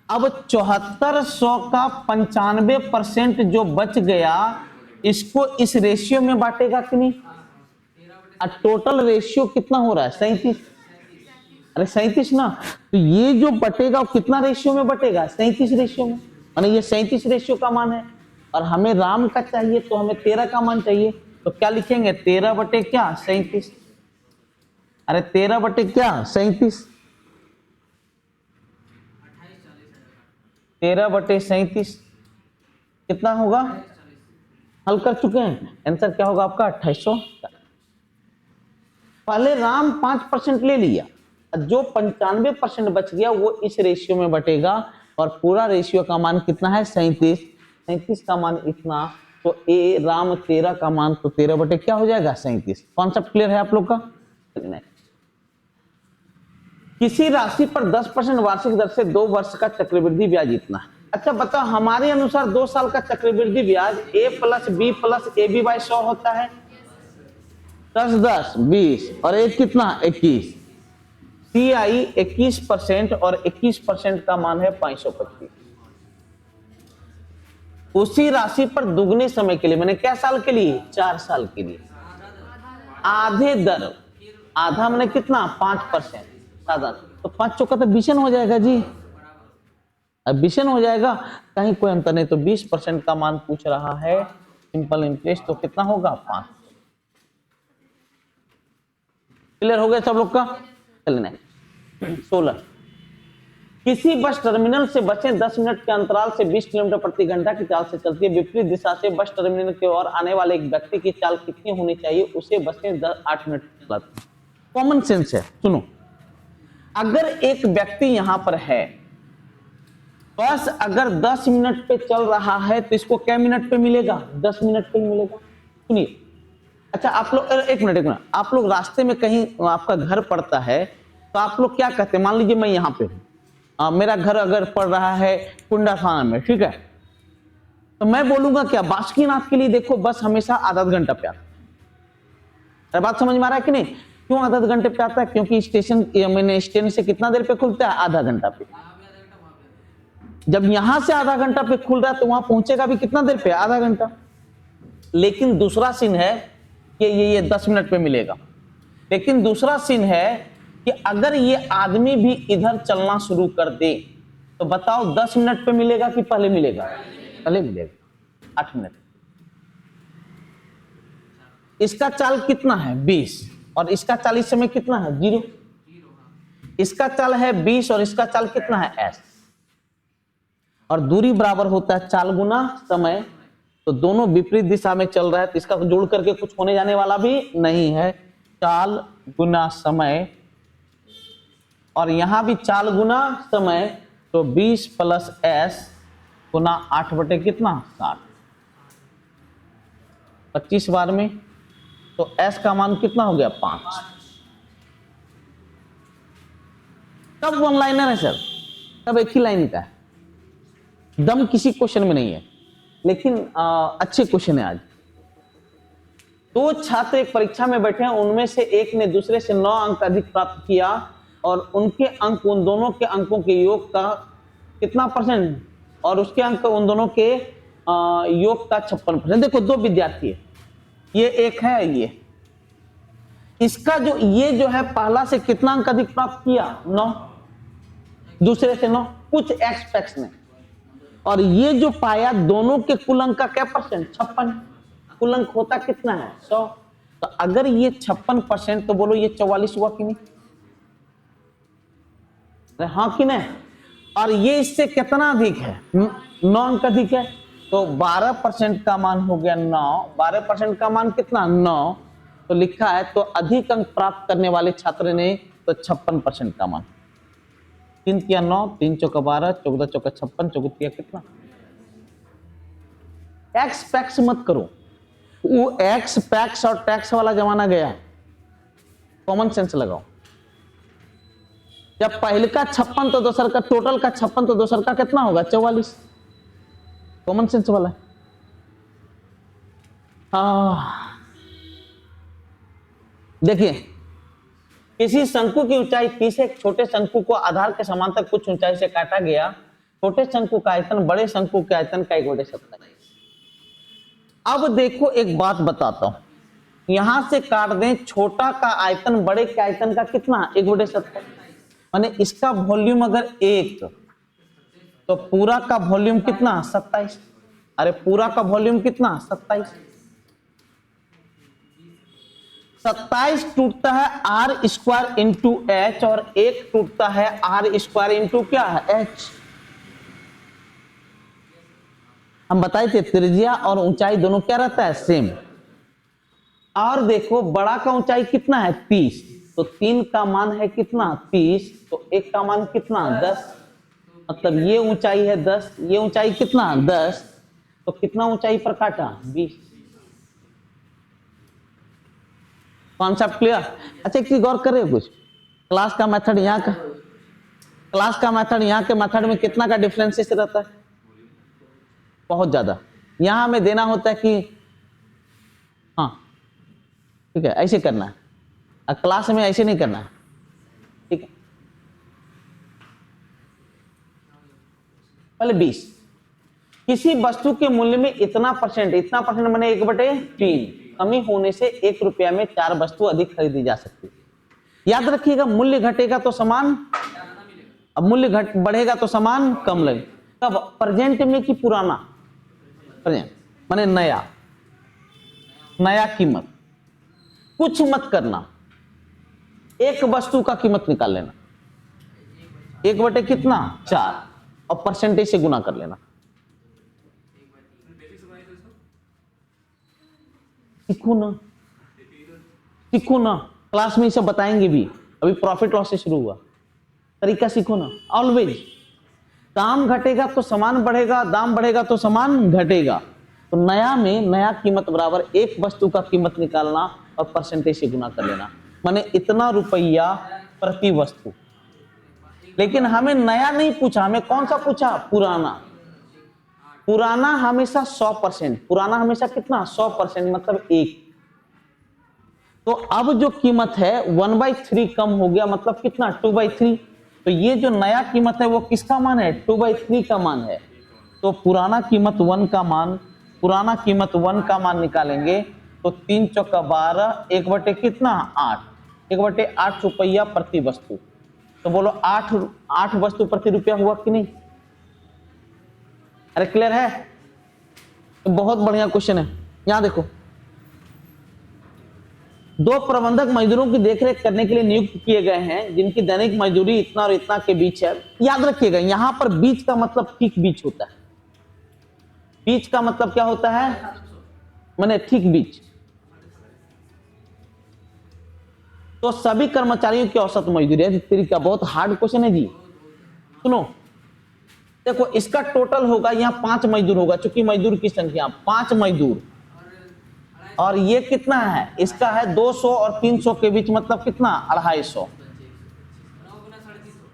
अब 7400 का 95% जो बच गया, इसको इस रेशियो में बांटेगा कि नहीं। टोटल रेशियो कितना हो रहा है 37। अरे 37 ना, तो ये जो बटेगा वो कितना रेशियो में बटेगा 37 रेशियो में, माने ये 37 रेशियो का मान है, और हमें राम का चाहिए तो हमें 13 का मान चाहिए। तो क्या लिखेंगे 13 बटे क्या 37। अरे 13 बटे क्या 37, 13 बटे 37 कितना होगा, हल कर चुके हैं, आंसर क्या होगा आपका 2800। पहले राम 5% ले लिया, जो 95% बच गया वो इस रेशियो में बटेगा, और पूरा रेशियो का मान कितना है 37, 37 का मान इतना, तो ए राम 13 का मान तो 13 बटे क्या हो जाएगा 37। कॉन्सेप्ट क्लियर है आप लोग का? किसी राशि पर 10% वार्षिक दर से 2 वर्ष का चक्रवृद्धि ब्याज इतना है। अच्छा बताओ, हमारे अनुसार 2 साल का चक्रवृद्धि ब्याज a plus B plus A B by 100 होता है। 10 10 20 और एक कितना 21, सी आई 21% और 21% का मान है 525। उसी राशि पर दुगने समय के लिए, मैंने क्या साल के लिए 4 साल के लिए, आधे दर, आधा मैंने कितना 5%, साधा तो 5 चौका तो 20 हो जाएगा जी, अब 20 हो जाएगा, कहीं कोई अंतर नहीं। तो 20% का मान पूछ रहा है, सिंपल इंटरेस्ट तो कितना होगा 5। क्लियर हो गया सब लोग का? चलने 16, किसी बस टर्मिनल से बसें 10 मिनट के अंतराल से 20 किलोमीटर प्रति घंटा की चाल से चलती है। विपरीत दिशा से बस टर्मिनल की ओर आने वाले एक व्यक्ति की चाल कितनी होनी चाहिए, उसे बसें 8 मिनट चलाती। कॉमन सेंस है, सुनो। अगर एक व्यक्ति यहां पर है, बस अगर 10 मिनट पे चल रहा है तो इसको क्या मिनट पे मिलेगा, 10 मिनट पे मिलेगा। सुनिए, अच्छा आप लोग एक मिनट, आप लोग रास्ते में कहीं आपका घर पड़ता है तो आप लोग क्या कहते हैं? मान लीजिए मैं यहाँ पे हूँ, मेरा घर अगर पड़ रहा है कुंडा थाना में, ठीक है, तो मैं बोलूंगा क्या, बासुकीनाथ के लिए देखो बस हमेशा आधा घंटा पे आता है। बात समझ में आ रहा है कि नहीं? क्यों आधा घंटे पे आता है? क्योंकि स्टेशन, मैंने स्टेशन से कितना देर पे खुलता है, आधा घंटा पे। जब यहां से आधा घंटा पे खुल रहा है तो वहां पहुंचेगा भी कितना देर पे, आधा घंटा। लेकिन दूसरा सीन है कि ये 10 मिनट पे मिलेगा। लेकिन दूसरा सीन है कि अगर ये आदमी भी इधर चलना शुरू कर दे तो बताओ 10 मिनट पे मिलेगा कि पहले मिलेगा? पहले मिलेगा, 8 मिनट। इसका चाल कितना है 20 और इसका चाल इस समय कितना है 0। इसका चाल है 20 और इसका चाल कितना है s, और दूरी बराबर होता है चाल गुना समय। तो दोनों विपरीत दिशा में चल रहा है तो इसका जोड़ करके कुछ होने जाने वाला भी नहीं है। चाल गुना समय, और यहां भी चाल गुना समय, तो 20 प्लस s गुना 8 बटे कितना 60, 25 बार में, तो s का मान कितना हो गया 5। तब वन लाइनर है सर, तब एक ही लाइन का है, दम किसी क्वेश्चन में नहीं है। लेकिन अच्छे क्वेश्चन है आज। 2 छात्र एक परीक्षा में बैठे हैं, उनमें से एक ने दूसरे से 9 अंक अधिक प्राप्त किया और उनके अंक उन दोनों के अंकों के योग का कितना %, और उसके अंक उन दोनों के योग का 56%। देखो 2 विद्यार्थी है, ये एक है, ये इसका जो ये जो है पहला से कितना अंक अधिक प्राप्त किया 9, दूसरे से 9, कुछ एक्स पैक्स ने, और ये जो पाया दोनों के कुल अंक का क्या %, 56। कुल अंक होता कितना है 100। तो अगर ये 56% तो बोलो ये 44 हुआ कि नहीं? हाँ कि नहीं? और ये इससे कितना अधिक है 9 अंक अधिक है, तो 12% का मान हो गया 9। 12% का मान कितना 9, तो लिखा है तो अधिक अंक प्राप्त करने वाले छात्र ने तो 56% का मान। 3 तिया 9, 3 चौका 12, 14 चौका 56, चौगुतिया कितना। एक्स पैक्स मत करो, वो एक्स पैक्स और टैक्स वाला जमाना गया, कॉमन सेंस लगाओ। जब पहले का 56 तो दूसर का, टोटल का 56 तो दूसर का कितना होगा 44, कॉमन सेंस वाला। देखिए, किसी शंकु की ऊंचाई 30 है, एक छोटे शंकु को आधार के समांतर कुछ ऊंचाई से काटा गया। छोटे शंकु का आयतन बड़े शंकु के आयतन का 1/27। अब देखो एक बात बताता हूं, यहां से काट दें, छोटा का आयतन बड़े के आयतन का कितना 1/27, माने इसका वॉल्यूम अगर 1 तो पूरा का वॉल्यूम कितना 27। अरे पूरा का वॉल्यूम कितना 27। 27 टूटता है आर स्क्वायर इंटू एच और 1 टूटता है आर स्क्वायर इंटू क्या है एच। हम बताए थे त्रिज्या और ऊंचाई दोनों क्या रहता है सेम। और देखो बड़ा का ऊंचाई कितना है 30, तो 3 का मान है कितना 30, तो 1 का मान कितना 10। मतलब ये ऊंचाई है 10, ये ऊंचाई कितना 10, तो कितना ऊंचाई पर काटा 20। Concept clear? अच्छा एक चीज गौर कर रहे हो कुछ, क्लास का मेथड यहाँ का, क्लास का मेथड यहाँ के मेथड में कितना का डिफरेंसेस रहता है? बहुत ज्यादा। यहां हमें देना होता है कि हाँ ठीक है ऐसे करना है, और क्लास में ऐसे नहीं करना है, ठीक है। पहले 20, किसी वस्तु के मूल्य में इतना परसेंट मैंने 1/3 कमी होने से 1 रुपया में 4 वस्तु अधिक खरीदी जा सकती है। याद रखिएगा, मूल्य घटेगा तो सामान, अब मूल्य बढ़ेगा तो सामान कम लगे। कब? प्रेजेंट में कि पुराना? प्रेजेंट माने नया, नया कीमत। कुछ मत करना, एक वस्तु का कीमत निकाल लेना, 1/4 और परसेंटेज से गुना कर लेना। सीखो ना, सीखो ना, क्लास में इसे बताएंगे भी, अभी प्रॉफिट लॉस से शुरू हुआ, तरीका सीखो ना। ऑलवेज दाम घटेगा तो सामान बढ़ेगा, दाम बढ़ेगा तो सामान घटेगा। तो नया में नया कीमत बराबर एक वस्तु का कीमत निकालना और परसेंटेज से गुना कर लेना, माने इतना रुपया प्रति वस्तु। लेकिन हमें नया नहीं पूछा, हमें कौन सा पूछा? पुराना। पुराना हमेशा 100%, पुराना हमेशा कितना? 100%, मतलब 1। तो अब जो कीमत है 1/3 कम हो गया, मतलब कितना? 2/3। तो ये जो नया कीमत है वो किसका मान है? 2/3 का मान है। तो पुराना कीमत 1 का मान, पुराना कीमत 1 का मान निकालेंगे तो 3 चौका 12, 1/8, 1/8 रुपया प्रति वस्तु। तो बोलो 8 वस्तु प्रति रुपया हुआ कि नहीं? अरे क्लियर है? तो बहुत बढ़िया क्वेश्चन है। यहां देखो, 2 प्रबंधक मजदूरों की देखरेख करने के लिए नियुक्त किए गए हैं, जिनकी दैनिक मजदूरी इतना और इतना के बीच है। याद रखिएगा, यहां पर बीच का मतलब ठीक बीच होता है। बीच का मतलब क्या होता है? माने ठीक बीच। तो सभी कर्मचारियों की औसत मजदूरी है। तरीका बहुत हार्ड क्वेश्चन है जी, सुनो। देखो इसका टोटल होगा, यहाँ 5 मजदूर होगा, चूंकि मजदूर की संख्या 5 मजदूर, और ये कितना है? इसका है 200 और 300 के बीच, मतलब कितना? 250।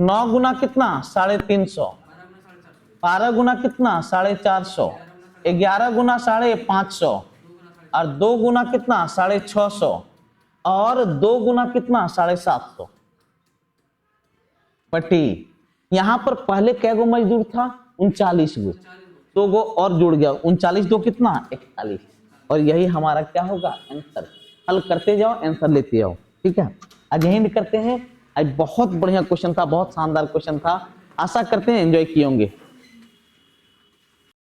9 गुना कितना? 350। 12 गुना कितना? 450। 11 गुना 550, और 2 गुना कितना? 650, और 2 गुना कितना? 750 बटी। यहां पर पहले कै गो मजदूर था? 39 गो, 2 गो और जुड़ गया, 39 दो कितना? 41। और यही हमारा क्या होगा? आंसर। हल करते जाओ, आंसर लेते जाओ, ठीक है। आज यही करते हैं। आज बहुत बढ़िया क्वेश्चन था, बहुत शानदार क्वेश्चन था। आशा करते हैं एंजॉय किए होंगे।